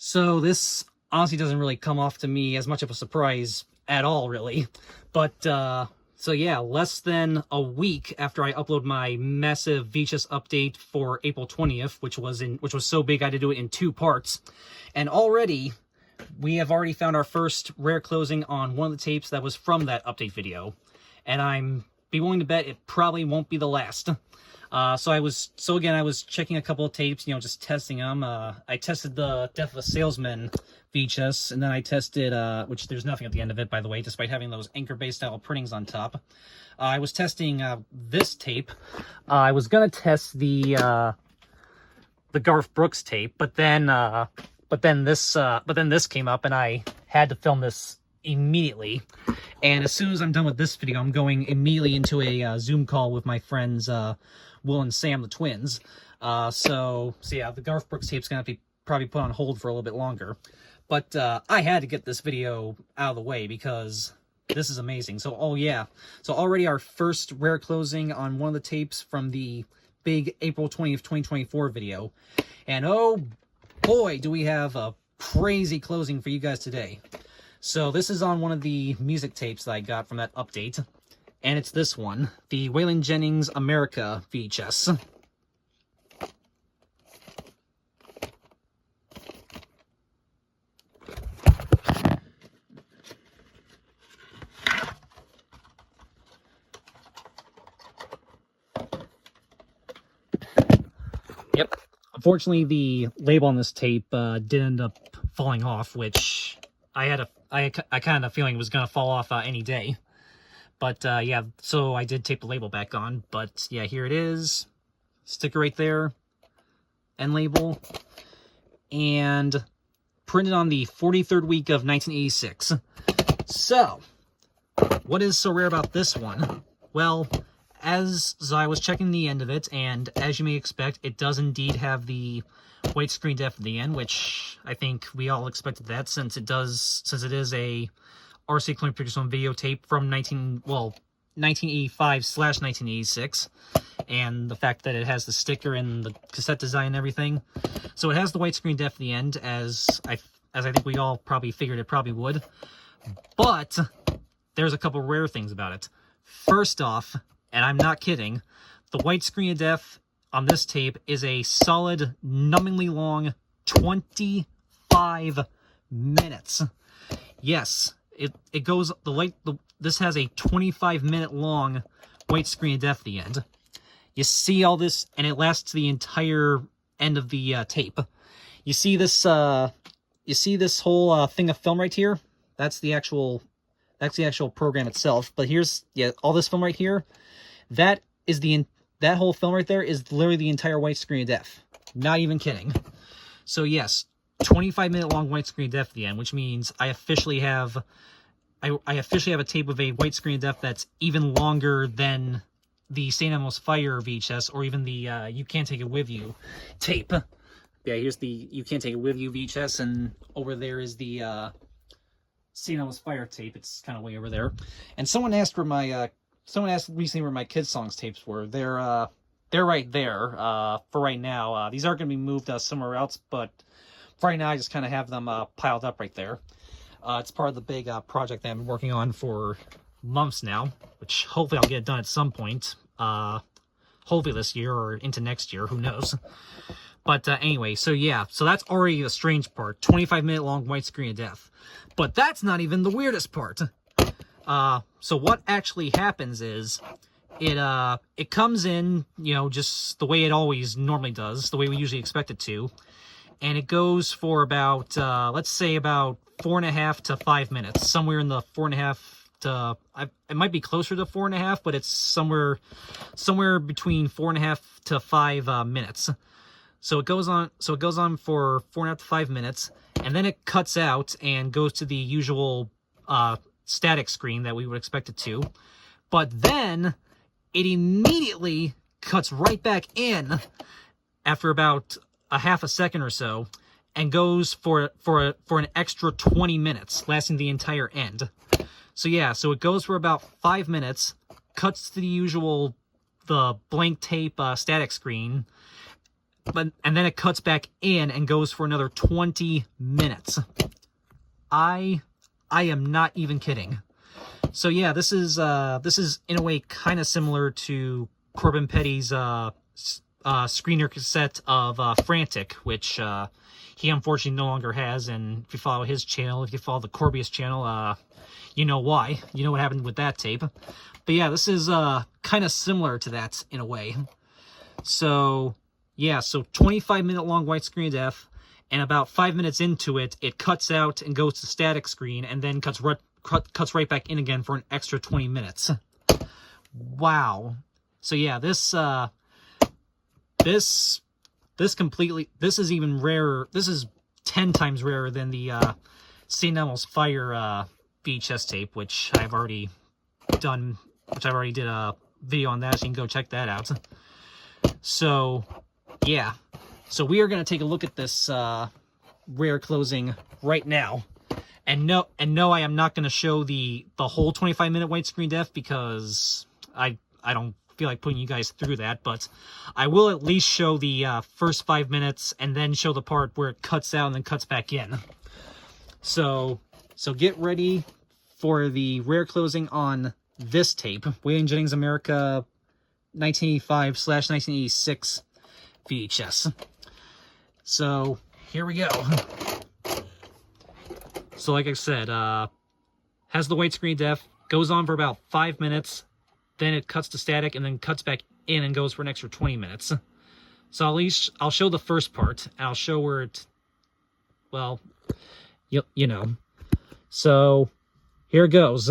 So this honestly doesn't really come off to me as much of a surprise at all, really. But, so yeah, less than a week after I upload my massive VHS update for April 20th, which was so big I had to do it in 2 parts. And already, we have already found our first rare closing on one of the tapes that was from that update video. And I'm willing to bet it probably won't be the last. So again, I was checking a couple of tapes, just testing them. I tested the Death of a Salesman VHS, and then I tested, which there's nothing at the end of it, by the way, despite having those anchor-based style printings on top. I was testing, this tape. I was gonna test the Garth Brooks tape, but then this came up, and I had to film this immedially. And as soon as I'm done with this video, I'm going immediately into a Zoom call with my friends, Will and Sam, the twins. So yeah, the Garth Brooks tape's gonna have to be probably put on hold for a little bit longer. But I had to get this video out of the way because this is amazing. So, oh yeah. So already our first rare closing on one of the tapes from the big April 20th, 2024 video. And oh boy, do we have a crazy closing for you guys today. So this is on one of the music tapes that I got from that update. And it's this one, the Waylon Jennings America VHS. Yep. Unfortunately, the label on this tape did end up falling off, which I kind of feeling it was going to fall off any day. But yeah, so I did tape the label back on. But yeah, here it is. Sticker right there. End label. And printed on the 43rd week of 1986. So, what is so rare about this one? Well, as I was checking the end of it, and as you may expect, it does indeed have the widescreen def at the end, which I think we all expected that since it is a RC Coin Pictures on videotape from 1985/1986, and the fact that it has the sticker and the cassette design and everything. So it has the widescreen def at the end, as I think we all probably figured it probably would. But there's a couple rare things about it. First off, and I'm not kidding, the widescreen def on this tape is a solid, numbingly long 25 minutes. Yes, it goes, this has a 25-minute long widescreen def at the end. You see all this, and it lasts the entire end of the tape. You see this whole thing of film right here? That's the actual program itself. But here's, yeah, all this film right here. That whole film right there is literally the entire widescreen def. Not even kidding. So yes, 25-minute long widescreen def at the end, which means I officially have a tape with a widescreen def that's even longer than the St. Elmo's Fire VHS, or even the You Can't Take It With You tape. Yeah, here's the You Can't Take It With You VHS, and over there is the St. Elmo's Fire tape. It's kind of way over there. And someone asked recently where my Kids Songs tapes were. They're right there for right now. These are going to be moved somewhere else, but for right now I just kind of have them piled up right there. It's part of the big project that I've been working on for months now, which hopefully I'll get it done at some point. Hopefully this year or into next year, who knows. But anyway, so yeah, so that's already the strange part. 25-minute long widescreen def. But that's not even the weirdest part. So what actually happens is it comes in, just the way it always normally does, the way we usually expect it to. And it goes for about, let's say about 4.5 to 5 minutes, somewhere in the 4.5 to, it might be closer to 4.5, but it's somewhere between 4.5 to 5 minutes. So it goes on for 4.5 to 5 minutes, and then it cuts out and goes to the usual static screen that we would expect it to. But then it immediately cuts right back in after about a half a second or so, and goes for an extra 20 minutes, lasting the entire end. So yeah, so it goes for about 5 minutes, cuts to the blank tape static screen, and then it cuts back in and goes for another 20 minutes. I am not even kidding. So yeah, this is in a way kind of similar to Corbin Petty's screener cassette of Frantic, which he unfortunately no longer has. And if you follow his channel, if you follow the Corbius channel, you know why. You know what happened with that tape. But yeah, this is kind of similar to that in a way. So yeah, so 25-minute long widescreen def, and about 5 minutes into it, it cuts out and goes to static screen, and then cuts right back in again for an extra 20 minutes. Wow. So yeah, this is even rarer. This is 10 times rarer than the St. Elmo's Fire VHS tape, which I've already did a video on that, so you can go check that out. So yeah, so we are going to take a look at this rare closing right now. And no, I am not going to show the whole 25-minute widescreen def, because I don't feel like putting you guys through that, but I will at least show the first 5 minutes, and then show the part where it cuts out and then cuts back in. So get ready for the rare closing on this tape, Waylon Jennings America 1985/1986 VHS. So here we go. So like I said, has the widescreen def, goes on for about 5 minutes, then it cuts to static, and then cuts back in and goes for an extra 20 minutes. So at least I'll show the first part, and I'll show where it, well, you know. So here it goes.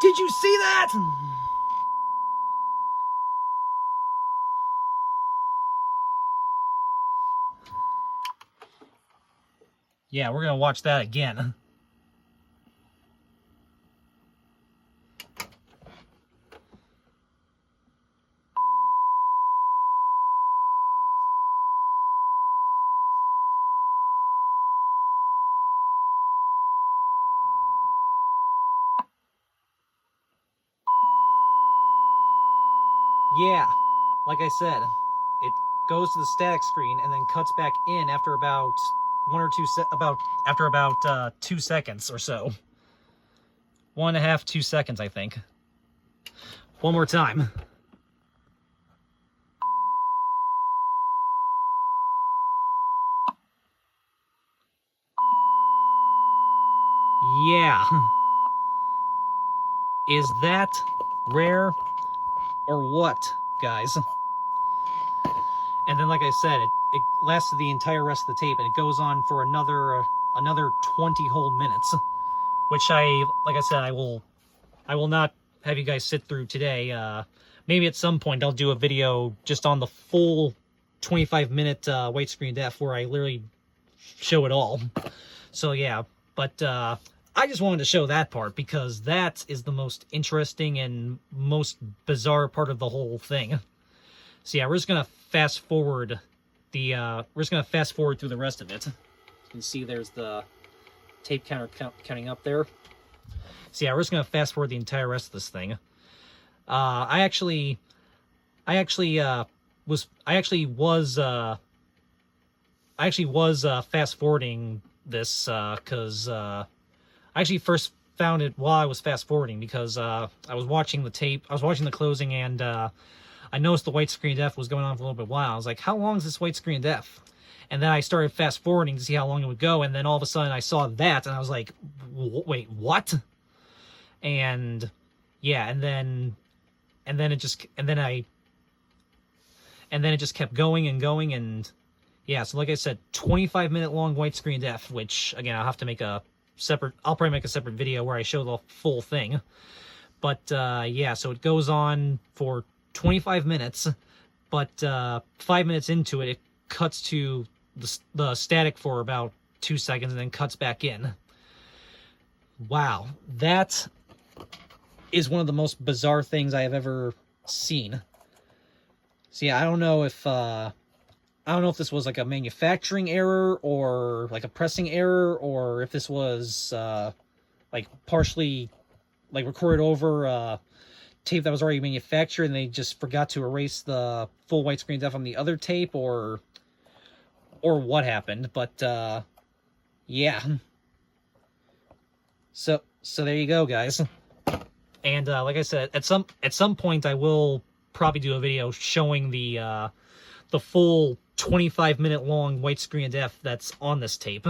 Did you see that? Yeah, we're gonna watch that again. Yeah, like I said, it goes to the static screen and then cuts back in after about after about 2 seconds or so. 1.5, 2 seconds, I think. One more time. Yeah. Is that rare or what, guys? And then, like I said, it lasted the entire rest of the tape, and it goes on for another 20 whole minutes, which like I said, I will not have you guys sit through today. Maybe at some point I'll do a video just on the full 25-minute widescreen def where I literally show it all. So yeah, but I just wanted to show that part because that is the most interesting and most bizarre part of the whole thing. So yeah, we're just gonna fast forward through the rest of it. You can see there's the tape counter counting up there. So yeah, we're just gonna fast forward the entire rest of this thing. I actually was fast forwarding this because I actually first found it while I was fast forwarding because I was watching the tape. I was watching the closing, and I noticed the widescreen def was going on for a little bit while. I was like, how long is this widescreen def? And then I started fast forwarding to see how long it would go, and then all of a sudden I saw that, and I was like, wait, what? And yeah, and then it just kept going and going, and yeah, so like I said, 25-minute long widescreen def, which again I'll have to make I'll probably make a separate video where I show the full thing. But yeah, so it goes on for 25 minutes, but 5 minutes into it, it cuts to the static for about 2 seconds and then cuts back in. Wow, that is one of the most bizarre things I have ever seen. So yeah, I don't know if this was like a manufacturing error or like a pressing error, or if this was like partially like recorded over tape that was already manufactured and they just forgot to erase the full widescreen def on the other tape, or what happened. But yeah, so there you go, guys. And like I said, at some point I will probably do a video showing the full 25-minute long widescreen def that's on this tape.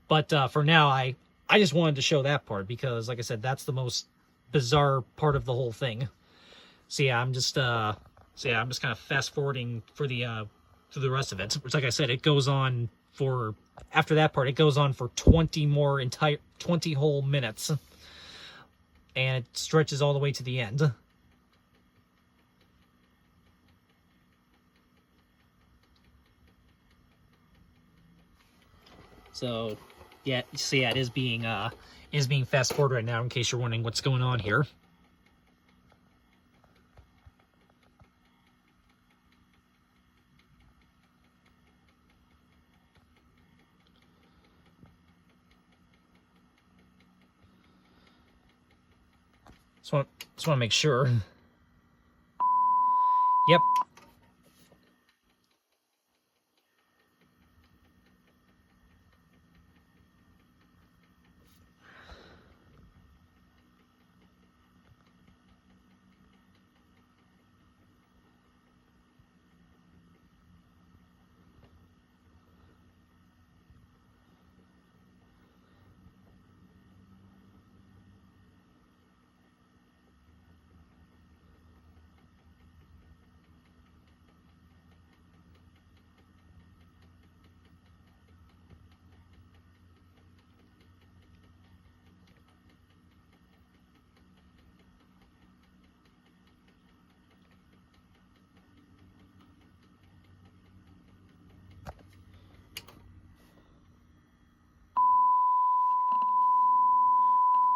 But for now, I just wanted to show that part because, like I said, that's the most bizarre part of the whole thing. So yeah, I'm just kind of fast forwarding for the through the rest of it. Which, like I said, it goes on for, after that part, it goes on for 20 whole minutes, and it stretches all the way to the end. So yeah, it is being fast forwarded right now, in case you're wondering what's going on here. Just want to make sure. Yep.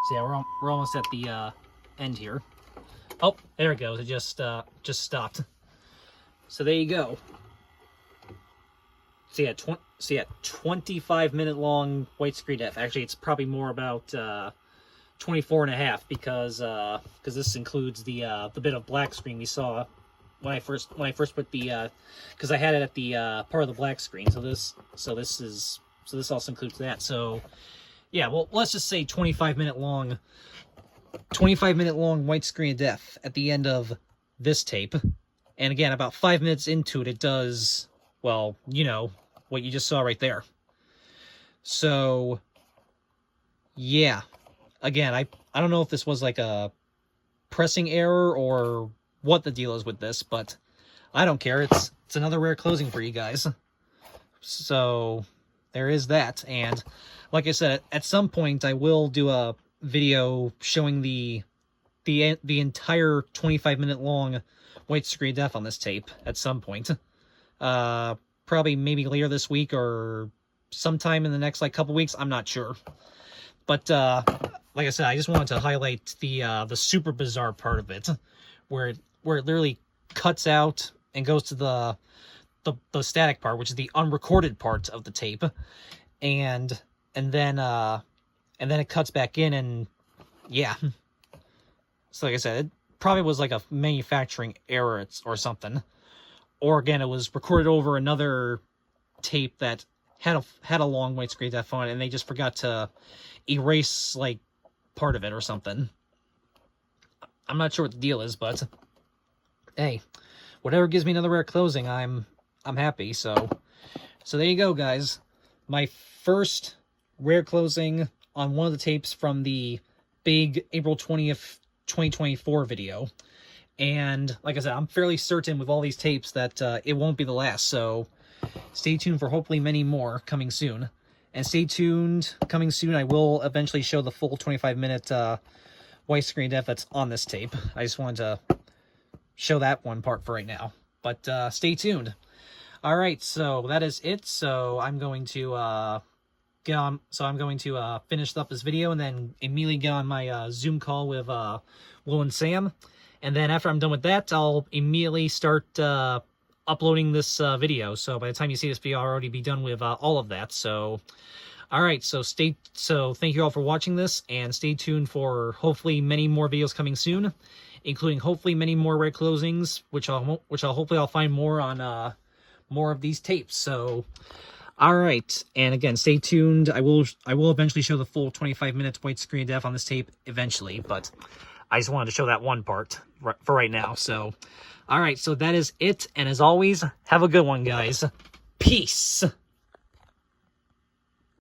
So yeah, we're almost at the end here. Oh, there it goes. It just stopped. So there you go. So yeah, 25-minute long widescreen def. Actually, it's probably more about 24 and a half because this includes the bit of black screen we saw when I first put the because I had it at the part of the black screen. So this also includes that. So yeah, well, let's just say 25-minute long widescreen def at the end of this tape. And again, about 5 minutes into it, it does, well, you know, what you just saw right there. So, yeah. Again, I don't know if this was like a pressing error or what the deal is with this, but I don't care. It's another rare closing for you guys. So, there is that. And like I said, at some point, I will do a video showing the entire 25-minute long widescreen def on this tape at some point. Probably maybe later this week or sometime in the next like couple weeks. I'm not sure. But like I said, I just wanted to highlight the super bizarre part of it, where it literally cuts out and goes to the static part, which is the unrecorded part of the tape, and then it cuts back in, and yeah. So like I said, it probably was like a manufacturing error or something. Or again, it was recorded over another tape that had a long widescreen def on it, and they just forgot to erase like part of it or something. I'm not sure what the deal is, but hey, whatever gives me another rare closing, I'm happy. So there you go, guys. My first rare closing on one of the tapes from the big April 20th, 2024 video. And like I said, I'm fairly certain with all these tapes that it won't be the last. So stay tuned for hopefully many more coming soon. And stay tuned, coming soon, I will eventually show the full 25-minute widescreen def that's on this tape. I just wanted to show that one part for right now. But stay tuned. All right, so that is it. So I'm going to get on. So I'm going to finish up this video and then immediately get on my Zoom call with Will and Sam. And then after I'm done with that, I'll immediately start uploading this video. So by the time you see this video, I'll already be done with all of that. So, all right. So thank you all for watching this, and stay tuned for hopefully many more videos coming soon, including hopefully many more rare closings, which I'll hopefully I'll find more on more of these tapes. So, all right. And again, stay tuned. I will eventually show the full 25 minutes widescreen def on this tape eventually, but I just wanted to show that one part for right now. So, all right, so that is it. And as always, have a good one, guys. Peace.